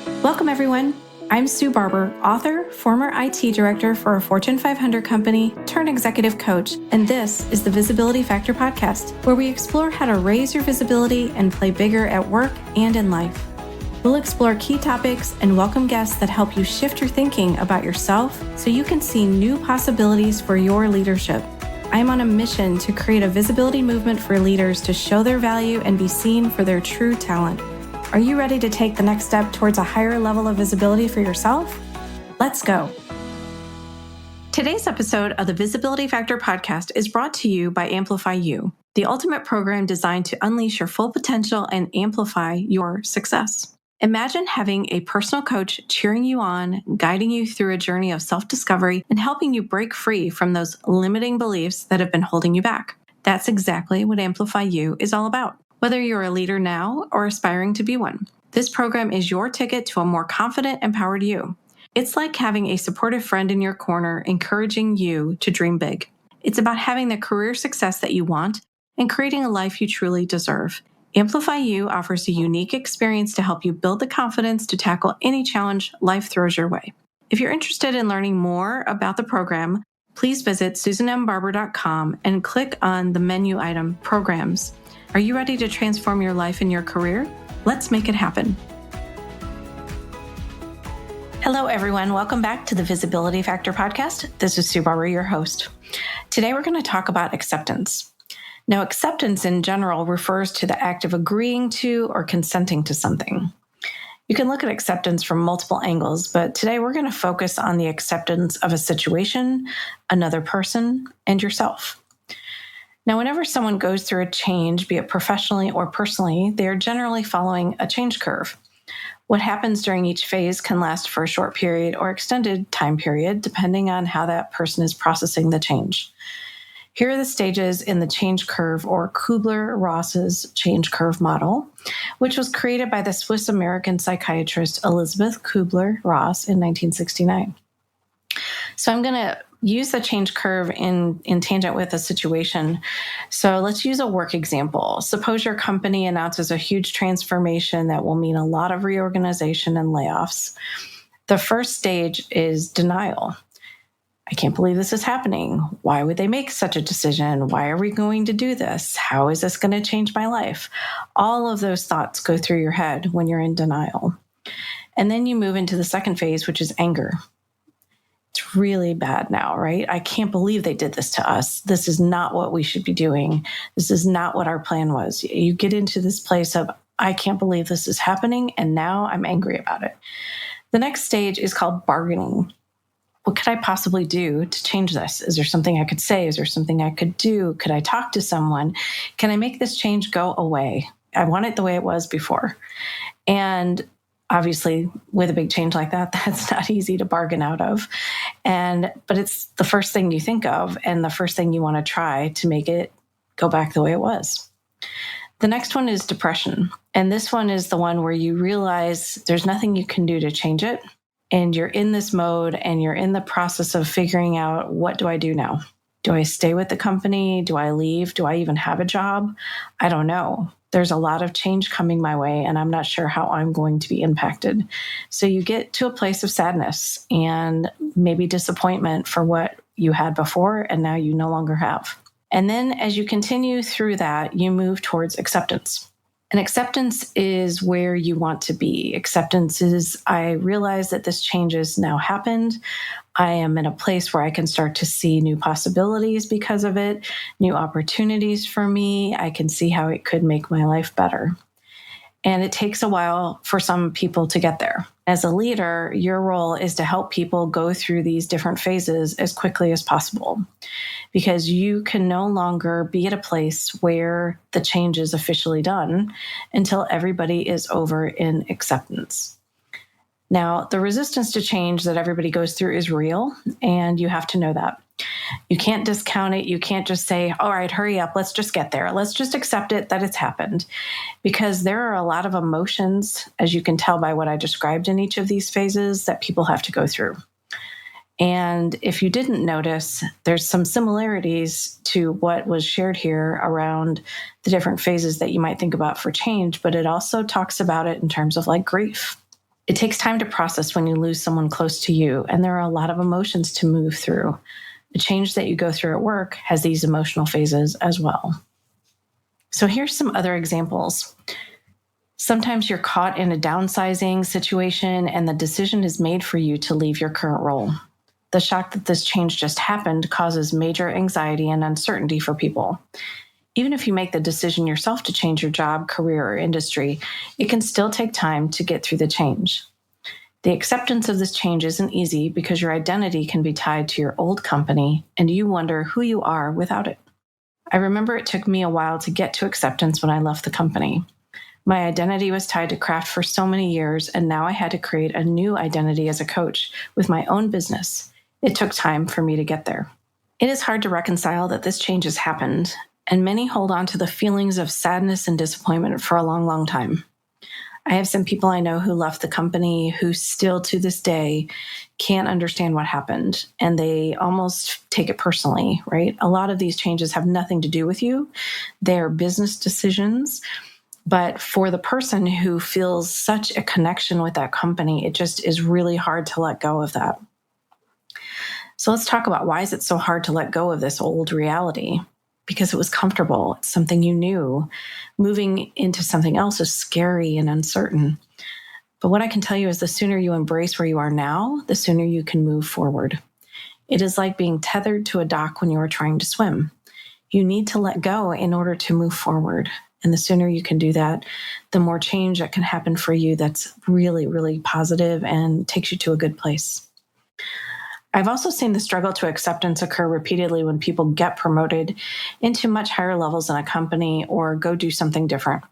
Welcome, everyone. I'm Sue Barber, author, former IT director for a Fortune 500 company, turned executive coach, and this is the Visibility Factor podcast, where we explore how to raise your visibility and play bigger at work and in life. We'll explore key topics and welcome guests that help you shift your thinking about yourself so you can see new possibilities for your leadership. I'm on a mission to create a visibility movement for leaders to show their value and be seen for their true talent. Are you ready to take the next step towards a higher level of visibility for yourself? Let's go. Today's episode of the Visibility Factor podcast is brought to you by Amplify You, the ultimate program designed to unleash your full potential and amplify your success. Imagine having a personal coach cheering you on, guiding you through a journey of self-discovery, and helping you break free from those limiting beliefs that have been holding you back. That's exactly what Amplify You is all about. Whether you're a leader now or aspiring to be one, this program is your ticket to a more confident, empowered you. It's like having a supportive friend in your corner, encouraging you to dream big. It's about having the career success that you want and creating a life you truly deserve. Amplify You offers a unique experience to help you build the confidence to tackle any challenge life throws your way. If you're interested in learning more about the program, please visit susanmbarber.com and click on the menu item Programs. Are you ready to transform your life and your career? Let's make it happen. Hello, everyone. Welcome back to the Visibility Factor podcast. This is Sue Barber, your host. Today, we're going to talk about acceptance. Now, acceptance in general refers to the act of agreeing to or consenting to something. You can look at acceptance from multiple angles, but today we're going to focus on the acceptance of a situation, another person, and yourself. Now, whenever someone goes through a change, be it professionally or personally, they are generally following a change curve. What happens during each phase can last for a short period or extended time period, depending on how that person is processing the change. Here are the stages in the change curve, or Kubler-Ross's change curve model, which was created by the Swiss-American psychiatrist Elisabeth Kubler-Ross in 1969. So I'm going to use the change curve in tangent with a situation. So let's use a work example. Suppose your company announces a huge transformation that will mean a lot of reorganization and layoffs. The first stage is denial. I can't believe this is happening. Why would they make such a decision? Why are we going to do this? How is this going to change my life? All of those thoughts go through your head when you're in denial. And then you move into the second phase, which is anger. It's really bad now, right? I can't believe they did this to us. This is not what we should be doing. This is not what our plan was. You get into this place of, I can't believe this is happening, and now I'm angry about it. The next stage is called bargaining. What could I possibly do to change this? Is there something I could say? Is there something I could do? Could I talk to someone? Can I make this change go away? I want it the way it was before. And obviously, with a big change like that, that's not easy to bargain out of. But it's the first thing you think of and the first thing you want to try to make it go back the way it was. The next one is depression. And this one is the one where you realize there's nothing you can do to change it. And you're in this mode and you're in the process of figuring out, what do I do now? Do I stay with the company? Do I leave? Do I even have a job? I don't know. There's a lot of change coming my way, and I'm not sure how I'm going to be impacted. So you get to a place of sadness and maybe disappointment for what you had before, and now you no longer have. And then as you continue through that, you move towards acceptance. And acceptance is where you want to be. Acceptance is, I realize that this change has now happened. I am in a place where I can start to see new possibilities because of it, new opportunities for me. I can see how it could make my life better. And it takes a while for some people to get there. As a leader, your role is to help people go through these different phases as quickly as possible, because you can no longer be at a place where the change is officially done until everybody is over in acceptance. Now, the resistance to change that everybody goes through is real, and you have to know that. You can't discount it. You can't just say, all right, hurry up. Let's just get there. Let's just accept it that it's happened. Because there are a lot of emotions, as you can tell by what I described in each of these phases, that people have to go through. And if you didn't notice, there's some similarities to what was shared here around the different phases that you might think about for change, but it also talks about it in terms of like grief. It takes time to process when you lose someone close to you, and there are a lot of emotions to move through. The change that you go through at work has these emotional phases as well. So here's some other examples. Sometimes you're caught in a downsizing situation and the decision is made for you to leave your current role. The shock that this change just happened causes major anxiety and uncertainty for people. Even if you make the decision yourself to change your job, career, or industry, it can still take time to get through the change. The acceptance of this change isn't easy because your identity can be tied to your old company and you wonder who you are without it. I remember it took me a while to get to acceptance when I left the company. My identity was tied to craft for so many years, and now I had to create a new identity as a coach with my own business. It took time for me to get there. It is hard to reconcile that this change has happened, and many hold on to the feelings of sadness and disappointment for a long, long time. I have some people I know who left the company who still to this day can't understand what happened, and they almost take it personally, right? A lot of these changes have nothing to do with you. They're business decisions. But for the person who feels such a connection with that company, it just is really hard to let go of that. So let's talk about why is it so hard to let go of this old reality? Because it was comfortable. It's something you knew. Moving into something else is scary and uncertain. But what I can tell you is the sooner you embrace where you are now, the sooner you can move forward. It is like being tethered to a dock when you are trying to swim. You need to let go in order to move forward. And the sooner you can do that, the more change that can happen for you that's really, really positive and takes you to a good place. I've also seen the struggle to acceptance occur repeatedly when people get promoted into much higher levels in a company or go do something different.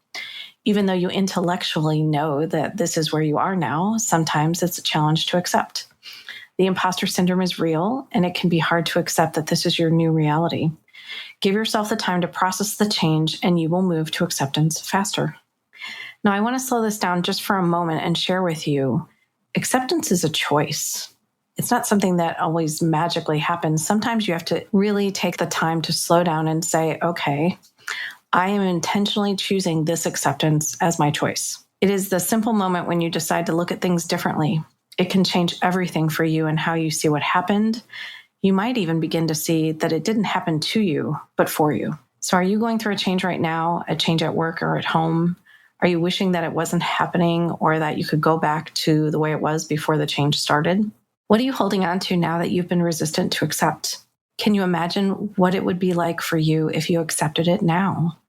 Even though you intellectually know that this is where you are now, sometimes it's a challenge to accept. The imposter syndrome is real, and it can be hard to accept that this is your new reality. Give yourself the time to process the change, and you will move to acceptance faster. Now, I want to slow this down just for a moment and share with you, acceptance is a choice. It's not something that always magically happens. Sometimes you have to really take the time to slow down and say, okay, I am intentionally choosing this acceptance as my choice. It is the simple moment when you decide to look at things differently. It can change everything for you and how you see what happened. You might even begin to see that it didn't happen to you, but for you. So are you going through a change right now, a change at work or at home? Are you wishing that it wasn't happening or that you could go back to the way it was before the change started? What are you holding on to now that you've been resistant to accept? Can you imagine what it would be like for you if you accepted it now?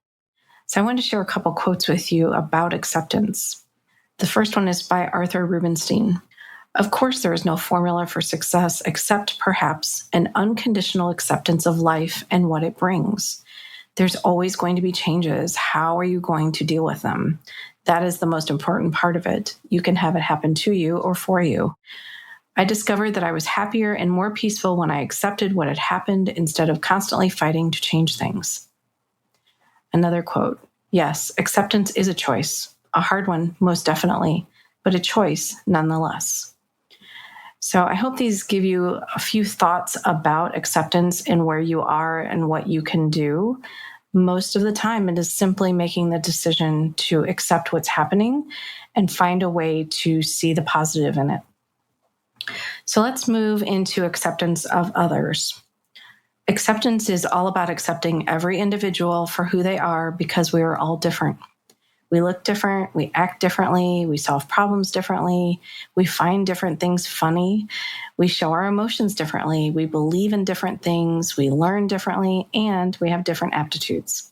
So I want to share a couple quotes with you about acceptance. The first one is by Arthur Rubinstein. Of course, there is no formula for success except perhaps an unconditional acceptance of life and what it brings. There's always going to be changes. How are you going to deal with them? That is the most important part of it. You can have it happen to you or for you. I discovered that I was happier and more peaceful when I accepted what had happened instead of constantly fighting to change things. Another quote, yes, acceptance is a choice, a hard one, most definitely, but a choice nonetheless. So I hope these give you a few thoughts about acceptance and where you are and what you can do. Most of the time, it is simply making the decision to accept what's happening and find a way to see the positive in it. So let's move into acceptance of others. Acceptance is all about accepting every individual for who they are because we are all different. We look different, we act differently, we solve problems differently, we find different things funny, we show our emotions differently, we believe in different things, we learn differently, and we have different aptitudes.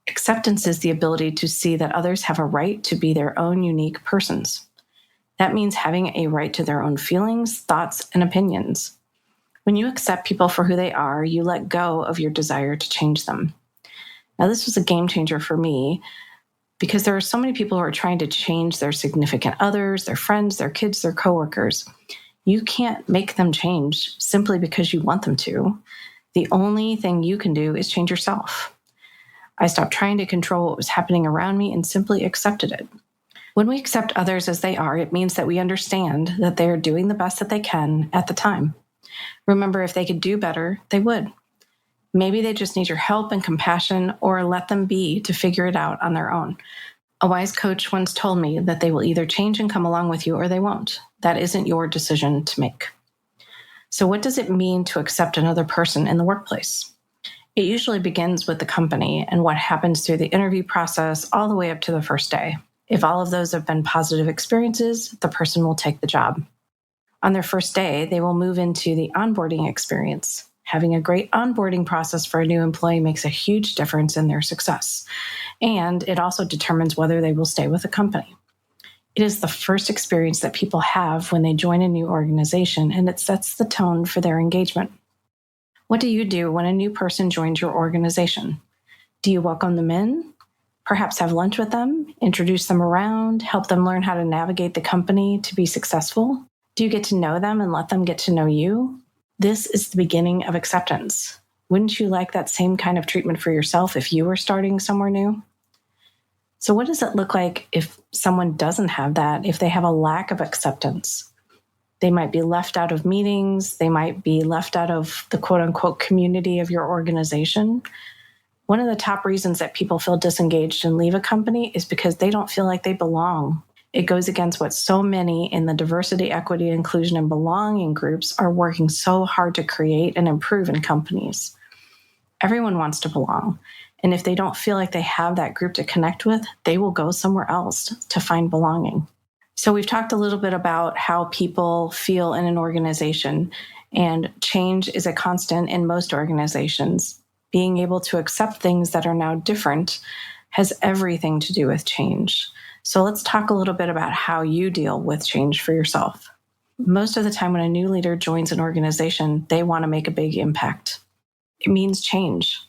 Acceptance is the ability to see that others have a right to be their own unique persons. That means having a right to their own feelings, thoughts, and opinions. When you accept people for who they are, you let go of your desire to change them. Now, this was a game changer for me because there are so many people who are trying to change their significant others, their friends, their kids, their coworkers. You can't make them change simply because you want them to. The only thing you can do is change yourself. I stopped trying to control what was happening around me and simply accepted it. When we accept others as they are, it means that we understand that they are doing the best that they can at the time. Remember, if they could do better, they would. Maybe they just need your help and compassion, or let them be to figure it out on their own. A wise coach once told me that they will either change and come along with you or they won't. That isn't your decision to make. So what does it mean to accept another person in the workplace? It usually begins with the company and what happens through the interview process all the way up to the first day. If all of those have been positive experiences, the person will take the job. On their first day, they will move into the onboarding experience. Having a great onboarding process for a new employee makes a huge difference in their success, and it also determines whether they will stay with the company. It is the first experience that people have when they join a new organization, and it sets the tone for their engagement. What do you do when a new person joins your organization? Do you welcome them in? Perhaps have lunch with them, introduce them around, help them learn how to navigate the company to be successful? Do you get to know them and let them get to know you? This is the beginning of acceptance. Wouldn't you like that same kind of treatment for yourself if you were starting somewhere new? So what does it look like if someone doesn't have that, if they have a lack of acceptance? They might be left out of meetings. They might be left out of the quote unquote community of your organization. One of the top reasons that people feel disengaged and leave a company is because they don't feel like they belong. It goes against what so many in the diversity, equity, inclusion, and belonging groups are working so hard to create and improve in companies. Everyone wants to belong. And if they don't feel like they have that group to connect with, they will go somewhere else to find belonging. So we've talked a little bit about how people feel in an organization, and change is a constant in most organizations. Being able to accept things that are now different has everything to do with change. So let's talk a little bit about how you deal with change for yourself. Most of the time when a new leader joins an organization, they want to make a big impact. It means change.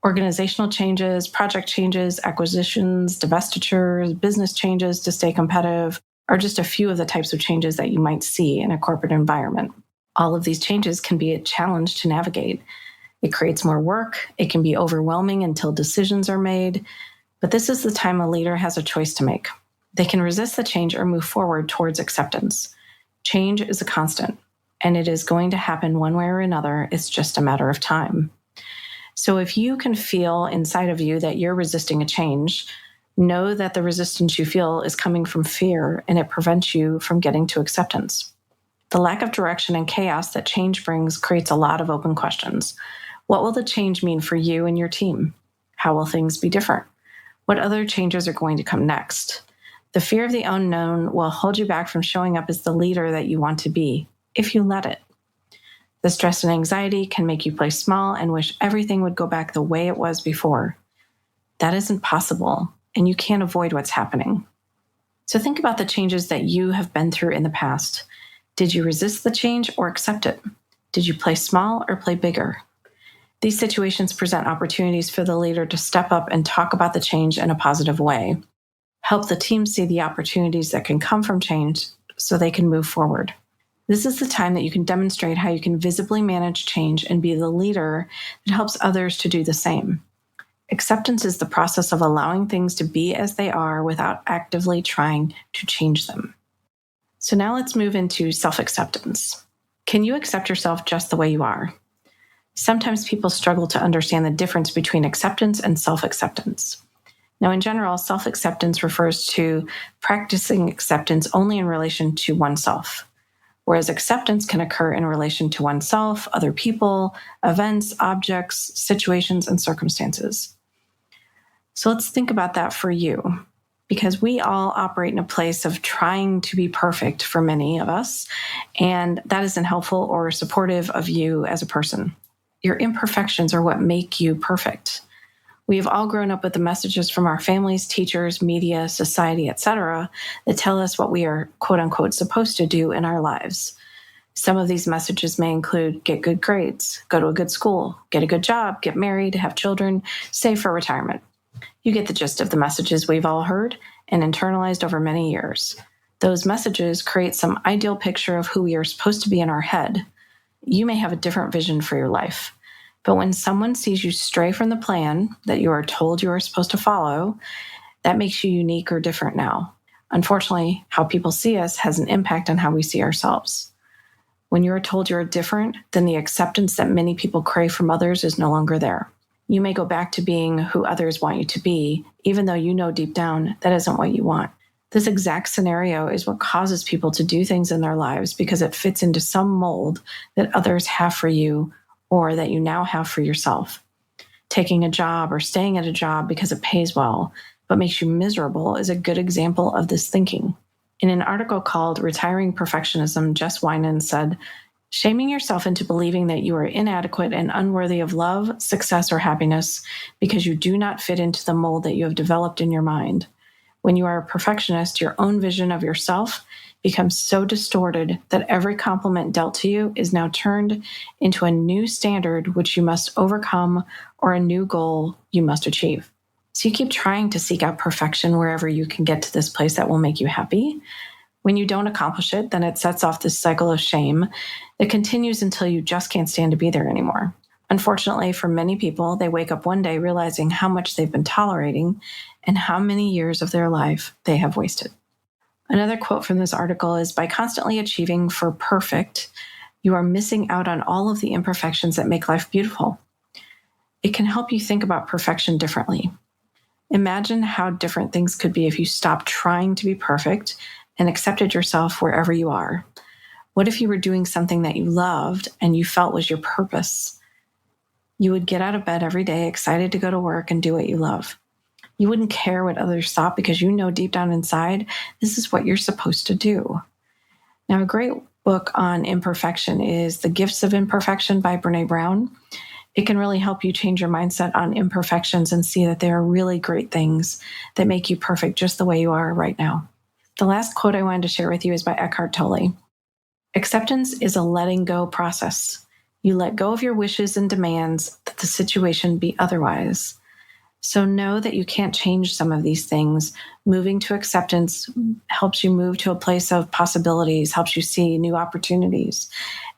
Organizational changes, project changes, acquisitions, divestitures, business changes to stay competitive are just a few of the types of changes that you might see in a corporate environment. All of these changes can be a challenge to navigate. It creates more work. It can be overwhelming until decisions are made. But this is the time a leader has a choice to make. They can resist the change or move forward towards acceptance. Change is a constant, and it is going to happen one way or another. It's just a matter of time. So if you can feel inside of you that you're resisting a change, know that the resistance you feel is coming from fear, and it prevents you from getting to acceptance. The lack of direction and chaos that change brings creates a lot of open questions. What will the change mean for you and your team? How will things be different? What other changes are going to come next? The fear of the unknown will hold you back from showing up as the leader that you want to be, if you let it. The stress and anxiety can make you play small and wish everything would go back the way it was before. That isn't possible, and you can't avoid what's happening. So think about the changes that you have been through in the past. Did you resist the change or accept it? Did you play small or play bigger? These situations present opportunities for the leader to step up and talk about the change in a positive way. Help the team see the opportunities that can come from change so they can move forward. This is the time that you can demonstrate how you can visibly manage change and be the leader that helps others to do the same. Acceptance is the process of allowing things to be as they are without actively trying to change them. So now let's move into self-acceptance. Can you accept yourself just the way you are? Sometimes people struggle to understand the difference between acceptance and self-acceptance. Now, in general, self-acceptance refers to practicing acceptance only in relation to oneself, whereas acceptance can occur in relation to oneself, other people, events, objects, situations, and circumstances. So let's think about that for you, because we all operate in a place of trying to be perfect for many of us, and that isn't helpful or supportive of you as a person. Your imperfections are what make you perfect. We have all grown up with the messages from our families, teachers, media, society, etc., that tell us what we are, quote unquote, supposed to do in our lives. Some of these messages may include get good grades, go to a good school, get a good job, get married, have children, save for retirement. You get the gist of the messages we've all heard and internalized over many years. Those messages create some ideal picture of who we are supposed to be in our head. You may have a different vision for your life. But when someone sees you stray from the plan that you are told you are supposed to follow, that makes you unique or different now. Unfortunately, how people see us has an impact on how we see ourselves. When you are told you're different, then the acceptance that many people crave from others is no longer there. You may go back to being who others want you to be, even though you know deep down that isn't what you want. This exact scenario is what causes people to do things in their lives because it fits into some mold that others have for you or that you now have for yourself. Taking a job or staying at a job because it pays well but makes you miserable is a good example of this thinking. In an article called Retiring Perfectionism, Jess Winan said, "Shaming yourself into believing that you are inadequate and unworthy of love, success, or happiness because you do not fit into the mold that you have developed in your mind. When you are a perfectionist, your own vision of yourself becomes so distorted that every compliment dealt to you is now turned into a new standard which you must overcome or a new goal you must achieve." So you keep trying to seek out perfection wherever you can get to this place that will make you happy. When you don't accomplish it, then it sets off this cycle of shame that continues until you just can't stand to be there anymore. Unfortunately, for many people, they wake up one day realizing how much they've been tolerating and how many years of their life they have wasted. Another quote from this article is, "By constantly achieving for perfect, you are missing out on all of the imperfections that make life beautiful." It can help you think about perfection differently. Imagine how different things could be if you stopped trying to be perfect and accepted yourself wherever you are. What if you were doing something that you loved and you felt was your purpose? You would get out of bed every day excited to go to work and do what you love. You wouldn't care what others thought because you know deep down inside, this is what you're supposed to do. Now, a great book on imperfection is The Gifts of Imperfection by Brené Brown. It can really help you change your mindset on imperfections and see that they are really great things that make you perfect just the way you are right now. The last quote I wanted to share with you is by Eckhart Tolle. "Acceptance is a letting go process. You let go of your wishes and demands that the situation be otherwise. So know that you can't change some of these things. Moving to acceptance helps you move to a place of possibilities, helps you see new opportunities.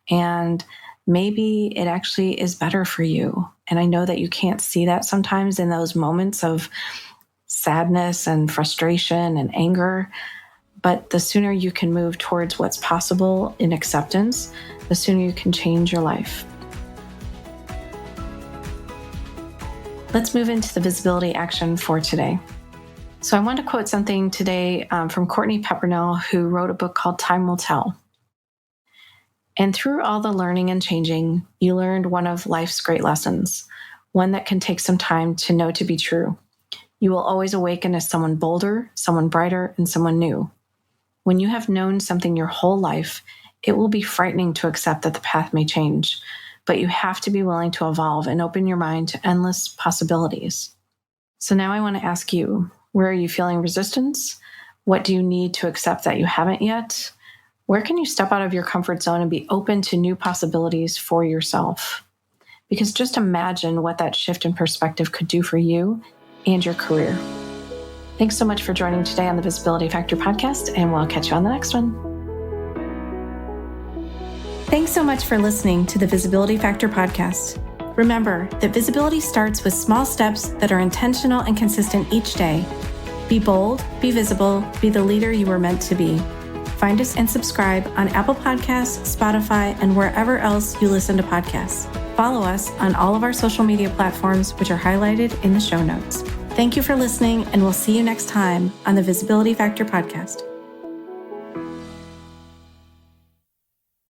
And maybe it actually is better for you. And I know that you can't see that sometimes in those moments of sadness and frustration and anger. But the sooner you can move towards what's possible in acceptance, the sooner you can change your life." Let's move into the visibility action for today. So I want to quote something today from Courtney Peppernell, who wrote a book called Time Will Tell. "And through all the learning and changing, you learned one of life's great lessons, one that can take some time to know to be true. You will always awaken as someone bolder, someone brighter, and someone new. When you have known something your whole life, it will be frightening to accept that the path may change, but you have to be willing to evolve and open your mind to endless possibilities." So now I want to ask you, where are you feeling resistance? What do you need to accept that you haven't yet? Where can you step out of your comfort zone and be open to new possibilities for yourself? Because just imagine what that shift in perspective could do for you and your career. Thanks so much for joining today on the Visibility Factor podcast, and we'll catch you on the next one. Thanks so much for listening to the Visibility Factor podcast. Remember that visibility starts with small steps that are intentional and consistent each day. Be bold, be visible, be the leader you were meant to be. Find us and subscribe on Apple Podcasts, Spotify, and wherever else you listen to podcasts. Follow us on all of our social media platforms, which are highlighted in the show notes. Thank you for listening, and we'll see you next time on the Visibility Factor podcast.